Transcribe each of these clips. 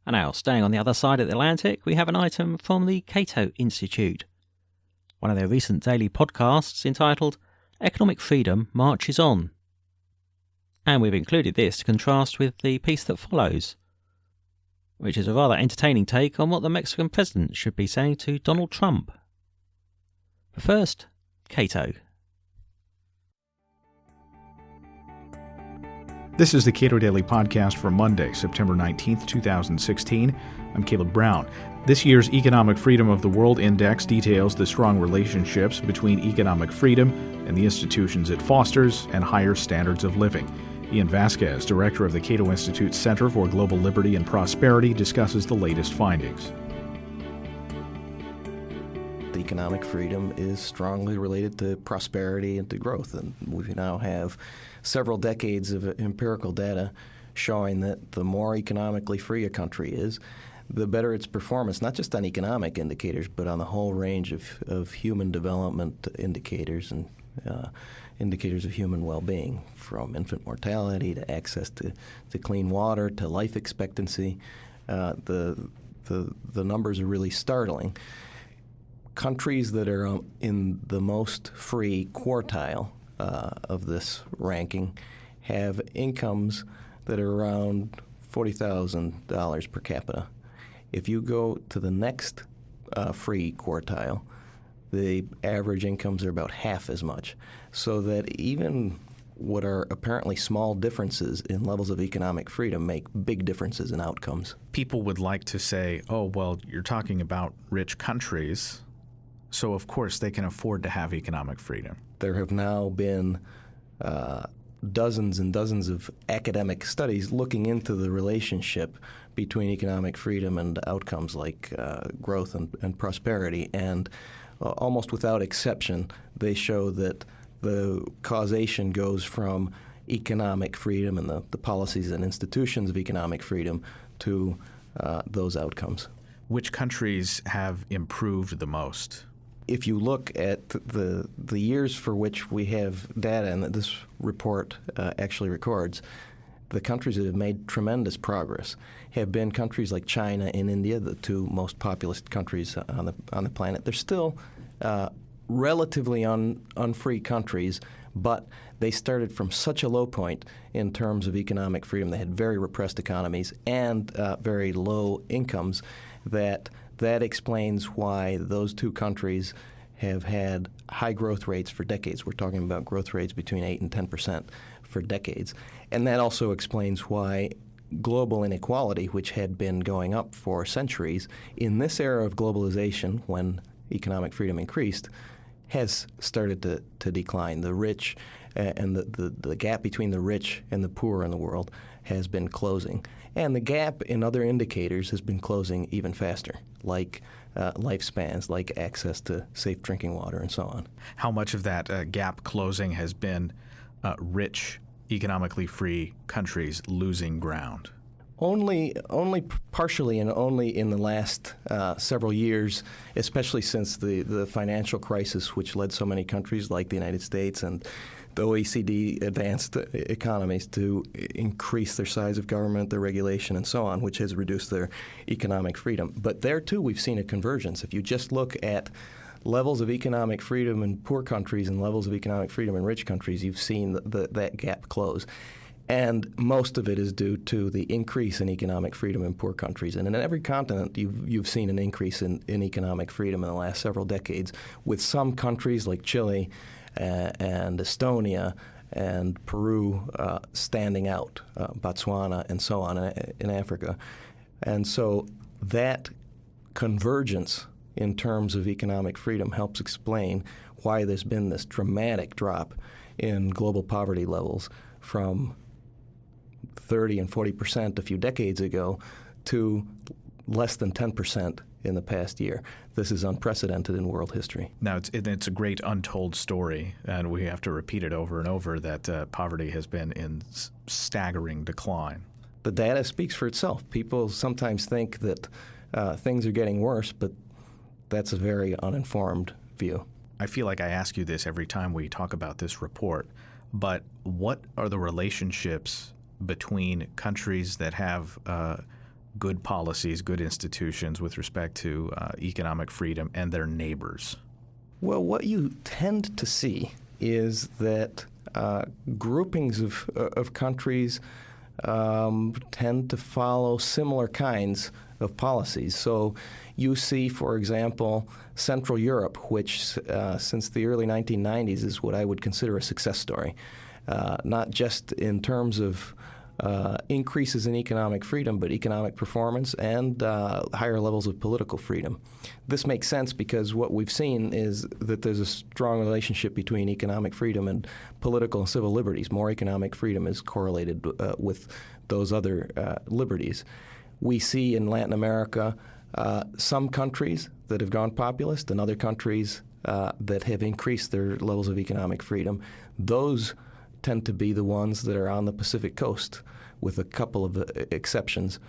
And now, staying on the other side of the Atlantic, we have an item from the Cato Institute, one of their recent daily podcasts entitled Economic Freedom Marches On. And we've included this to contrast with the piece that follows, which is a rather entertaining take on what the Mexican president should be saying to Donald Trump. But first, Cato. This is the Cato Daily Podcast for Monday, September 19th, 2016. I'm Caleb Brown. This year's Economic Freedom of the World Index details the strong relationships between economic freedom and the institutions it fosters and higher standards of living. Ian Vasquez, director of the Cato Institute's Center for Global Liberty and Prosperity, discusses the latest findings. Economic freedom is strongly related to prosperity and to growth, and we now have several decades of empirical data showing that the more economically free a country is, the better its performance, not just on economic indicators, but on the whole range of human development indicators and indicators of human well-being, from infant mortality to access to clean water to life expectancy. The numbers are really startling. Countries that are in the most free quartile of this ranking have incomes that are around $40,000 per capita. If you go to the next free quartile, the average incomes are about half as much. So that even what are apparently small differences in levels of economic freedom make big differences in outcomes. People would like to say, oh, well, you're talking about rich countries, so of course they can afford to have economic freedom. There have now been dozens and dozens of academic studies looking into the relationship between economic freedom and outcomes like growth and prosperity, and almost without exception, they show that the causation goes from economic freedom and the policies and institutions of economic freedom to those outcomes. Which countries have improved the most? If you look at the years for which we have data and that this report actually records, the countries that have made tremendous progress have been countries like China and India, the two most populous countries on the planet. They're still relatively unfree countries, but they started from such a low point in terms of economic freedom. They had very repressed economies and very low incomes that explains why those two countries have had high growth rates for decades. We're talking about growth rates between 8 and 10% for decades. And that also explains why global inequality, which had been going up for centuries, in this era of globalization, when economic freedom increased, has started to decline. The rich and the gap between the rich and the poor in the world has been closing. And the gap in other indicators has been closing even faster, like lifespans, like access to safe drinking water, and so on. How much of that gap closing has been rich, economically free countries losing ground? Only partially, and only in the last several years, especially since the financial crisis, which led so many countries like the United States and the OECD advanced economies to increase their size of government, their regulation, and so on, which has reduced their economic freedom. But there, too, we've seen a convergence. If you just look at levels of economic freedom in poor countries and levels of economic freedom in rich countries, you've seen that gap close. And most of it is due to the increase in economic freedom in poor countries. And in every continent, you've seen an increase in economic freedom in the last several decades, with some countries like Chile and Estonia and Peru standing out, Botswana and so on in Africa. And so that convergence in terms of economic freedom helps explain why there's been this dramatic drop in global poverty levels from 30 and 40% a few decades ago to less than 10% in the past year. This is unprecedented in world history. Now, it's a great untold story, and we have to repeat it over and over, that poverty has been in staggering decline. The data speaks for itself. People sometimes think that things are getting worse, but that's a very uninformed view. I feel like I ask you this every time we talk about this report, but what are the relationships between countries that have good policies, good institutions with respect to economic freedom and their neighbors? Well, what you tend to see is that groupings of countries tend to follow similar kinds of policies. So you see, for example, Central Europe, which since the early 1990s is what I would consider a success story, not just in terms of increases in economic freedom, but economic performance and higher levels of political freedom. This makes sense because what we've seen is that there's a strong relationship between economic freedom and political and civil liberties. More economic freedom is correlated with those other liberties. We see in Latin America some countries that have gone populist and other countries that have increased their levels of economic freedom. Those tend to be the ones that are on the Pacific coast, with a couple of exceptions.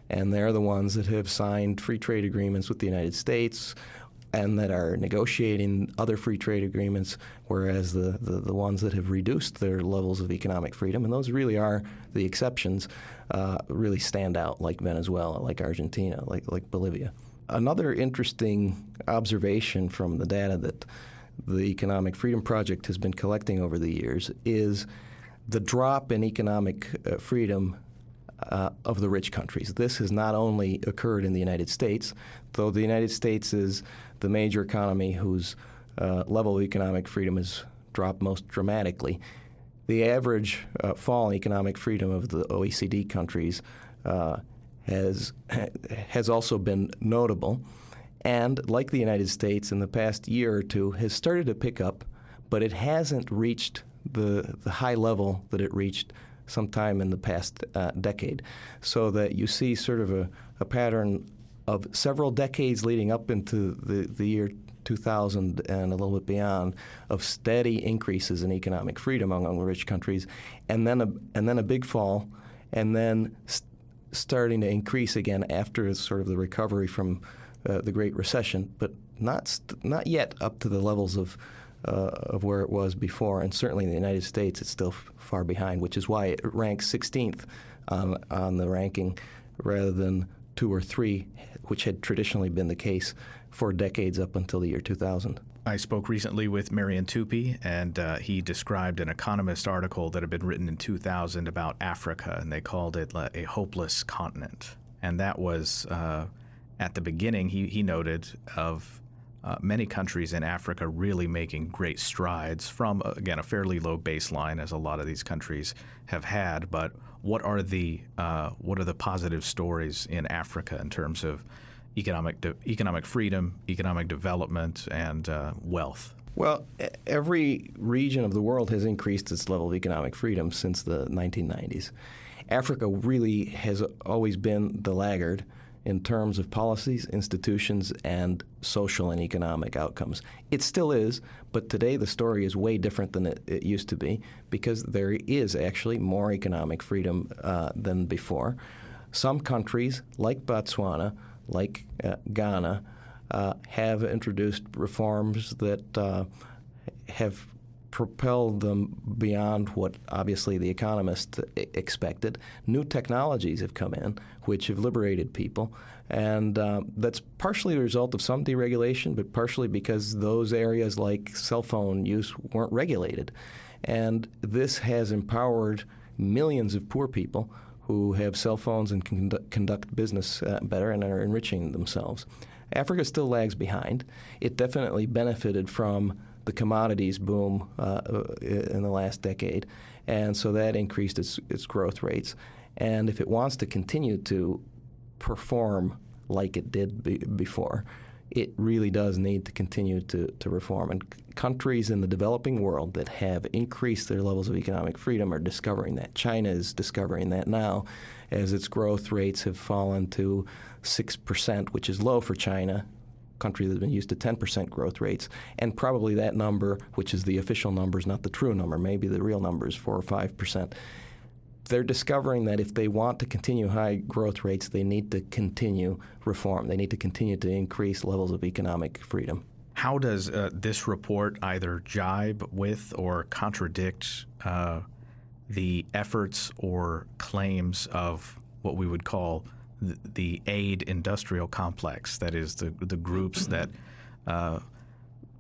And they're the ones that have signed free trade agreements with the United States and that are negotiating other free trade agreements, whereas the ones that have reduced their levels of economic freedom, and those really are the exceptions, really stand out, like Venezuela, like Argentina, like Bolivia. Another interesting observation from the data that the Economic Freedom Project has been collecting over the years is the drop in economic freedom of the rich countries. This has not only occurred in the United States, though the United States is the major economy whose level of economic freedom has dropped most dramatically. The average fall in economic freedom of the OECD countries has also been notable, and like the United States in the past year or two has started to pick up, but it hasn't reached the high level that it reached sometime in the past decade. So that you see sort of a pattern of several decades leading up into the year 2000 and a little bit beyond of steady increases in economic freedom among rich countries, and then a big fall, and then starting to increase again after sort of the recovery from the Great Recession, but not yet up to the levels of where it was before. And certainly in the United States, it's still far behind, which is why it ranks 16th on the ranking rather than 2 or 3, which had traditionally been the case for decades up until the year 2000. I spoke recently with Marian Tupy, and he described an Economist article that had been written in 2000 about Africa, and they called it a hopeless continent. And that was, at the beginning, he noted, of many countries in Africa really making great strides from, again, a fairly low baseline, as a lot of these countries have had. But what are the positive stories in Africa in terms of economic freedom, economic development, and wealth? Well, every region of the world has increased its level of economic freedom since the 1990s. Africa really has always been the laggard in terms of policies, institutions, and social and economic outcomes. It still is, but today the story is way different than it used to be because there is actually more economic freedom than before. Some countries, like Botswana, like Ghana, have introduced reforms that have propelled them beyond what obviously the economists expected. New technologies have come in which have liberated people, and that's partially a result of some deregulation, but partially because those areas like cell phone use weren't regulated. And this has empowered millions of poor people who have cell phones and can conduct business better and are enriching themselves. Africa still lags behind. It definitely benefited from the commodities boom in the last decade, and so that increased its growth rates. And if it wants to continue to perform like it did before, it really does need to continue to reform. And countries in the developing world that have increased their levels of economic freedom are discovering that. China is discovering that now as its growth rates have fallen to 6%, which is low for China, a country that's been used to 10% growth rates. And probably that number, which is the official number, is not the true number. Maybe the real number is 4 or 5%. They're discovering that if they want to continue high growth rates, they need to continue reform. They need to continue to increase levels of economic freedom. How does this report either jibe with or contradict the efforts or claims of what we would call the aid industrial complex, that is the groups that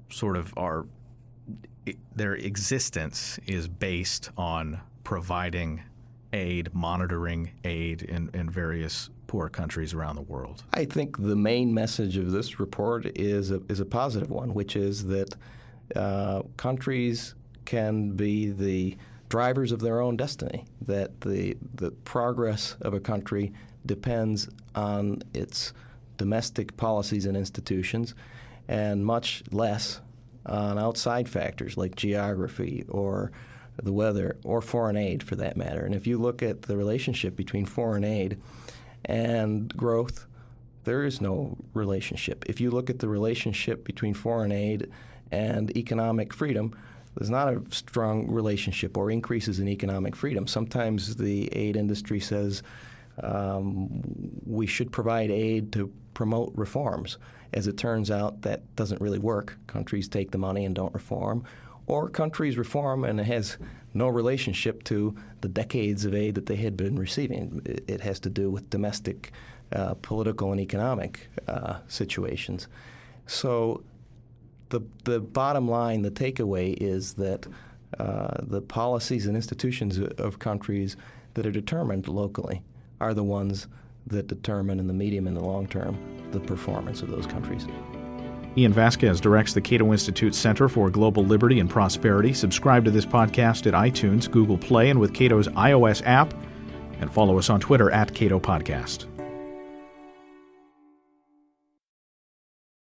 sort of are, their existence is based on providing aid, monitoring aid in various poor countries around the world? I think the main message of this report is a positive one, which is that countries can be the drivers of their own destiny, that the progress of a country depends on its domestic policies and institutions and much less on outside factors like geography or the weather or foreign aid for that matter. And if you look at the relationship between foreign aid and growth, there is no relationship. If you look at the relationship between foreign aid and economic freedom, there's not a strong relationship or increases in economic freedom. Sometimes the aid industry says we should provide aid to promote reforms. As it turns out, that doesn't really work. Countries take the money and don't reform. Or countries reform and it has no relationship to the decades of aid that they had been receiving. It has to do with domestic political and economic situations. So the bottom line, the takeaway is that the policies and institutions of countries that are determined locally are the ones that determine in the medium and the long term the performance of those countries. Ian Vasquez directs the Cato Institute Center for Global Liberty and Prosperity. Subscribe to this podcast at iTunes, Google Play, and with Cato's iOS app, and follow us on Twitter @Cato Podcast.